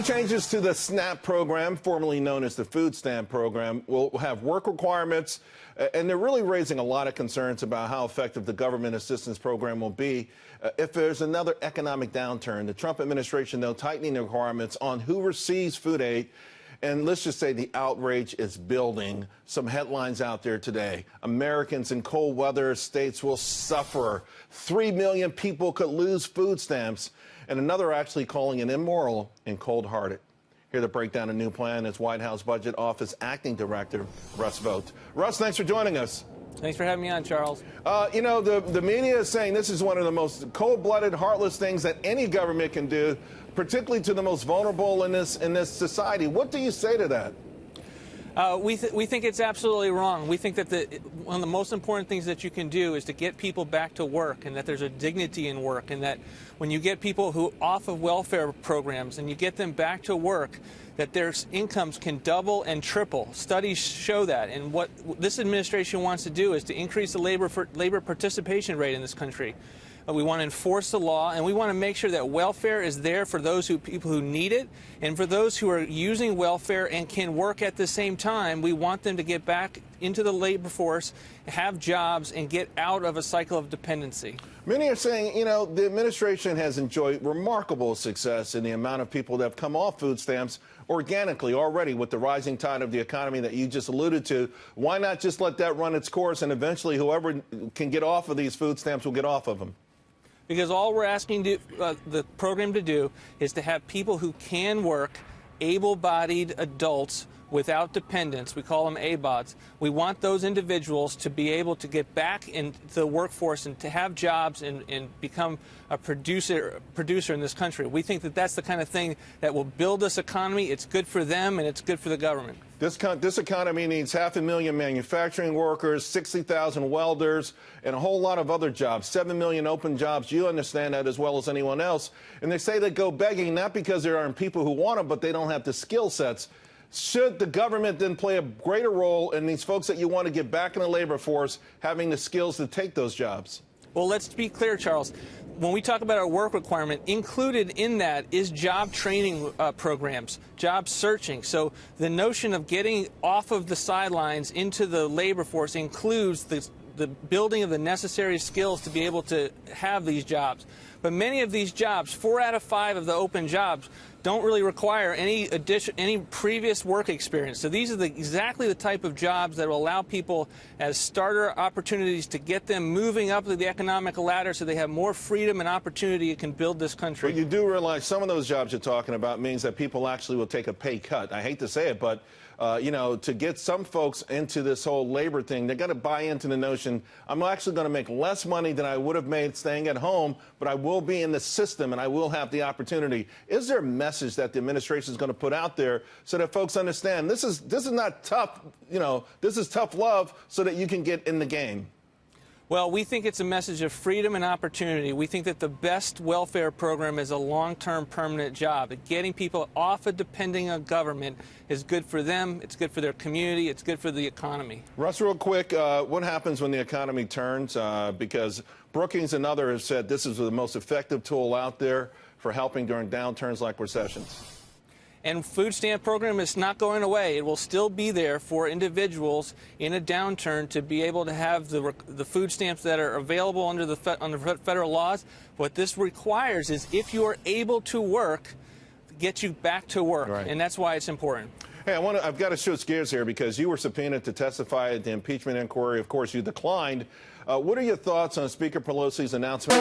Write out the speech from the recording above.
Some changes to the SNAP program, formerly known as the food stamp program, will have work requirements, and they're really raising a lot of concerns about how effective the government assistance program will be if there's another economic downturn. The Trump administration, though, tightening the requirements on who receives food aid. And let's just say the outrage is building. Some headlines out there today. Americans in cold weather states will suffer. 3 million people could lose food stamps. And another actually calling it immoral and cold-hearted. Here to break down a new plan is White House Budget Office Acting Director Russ Vought. Russ, thanks for joining us. Thanks for having me on, Charles. You know, the media is saying this is one of the most cold-blooded, heartless things that any government can do, particularly to the most vulnerable in this society. What do you say to that? We think it's absolutely wrong. We think that one of the most important things that you can do is to get people back to work, and that there's a dignity in work, and that when you get people who off of welfare programs and you get them back to work, that their incomes can double and triple. Studies show that. And what this administration wants to do is to increase the labor participation rate in this country. We want to enforce the law, and we want to make sure that welfare is there for those people who need it, and for those who are using welfare and can work at the same time. We want them to get back into the labor force, have jobs, and get out of a cycle of dependency. Many are saying, you know, the administration has enjoyed remarkable success in the amount of people that have come off food stamps organically already with the rising tide of the economy that you just alluded to. Why not just let that run its course, and eventually whoever can get off of these food stamps will get off of them? Because all we're asking the program to do is to have people who can work, able-bodied adults without dependents. We call them ABODs. We want those individuals to be able to get back into the workforce and to have jobs and become a producer in this country. We think that that's the kind of thing that will build this economy. It's good for them, and it's good for the government. This economy needs 500,000 manufacturing workers, 60,000 welders, and a whole lot of other jobs, 7 million open jobs. You understand that as well as anyone else. And they say they go begging not because there aren't people who want them, but they don't have the skill sets. Should the government then play a greater role in these folks that you want to get back in the labor force having the skills to take those jobs? Well, let's be clear, Charles. When we talk about our work requirement, included in that is job training programs, job searching. So the notion of getting off of the sidelines into the labor force includes the building of the necessary skills to be able to have these jobs. But many of these jobs, 4 out of 5 of the open jobs, don't really require any previous work experience. So these are exactly the type of jobs that will allow people as starter opportunities to get them moving up the economic ladder so they have more freedom and opportunity and can build this country. But you do realize some of those jobs you're talking about means that people actually will take a pay cut. I hate to say it, but you know, to get some folks into this whole labor thing, they're going to buy into the notion, I'm actually going to make less money than I would have made staying at home, but I will be in the system and I will have the opportunity. Is there a message that the administration is going to put out there so that folks understand this is not tough, you know, this is tough love so that you can get in the game? Well, we think it's a message of freedom and opportunity. We think that the best welfare program is a long-term permanent job. Getting people off of depending on government is good for them, it's good for their community, it's good for the economy. Russ, real quick, what happens when the economy turns? Because Brookings and others have said this is the most effective tool out there for helping during downturns like recessions. And food stamp program is not going away. It will still be there for individuals in a downturn to be able to have the food stamps that are available under the federal laws. What this requires is if you are able to work, get you back to work. Right. And that's why it's important. Hey, I've got to switch gears here because you were subpoenaed to testify at the impeachment inquiry. Of course, you declined. What are your thoughts on Speaker Pelosi's announcement?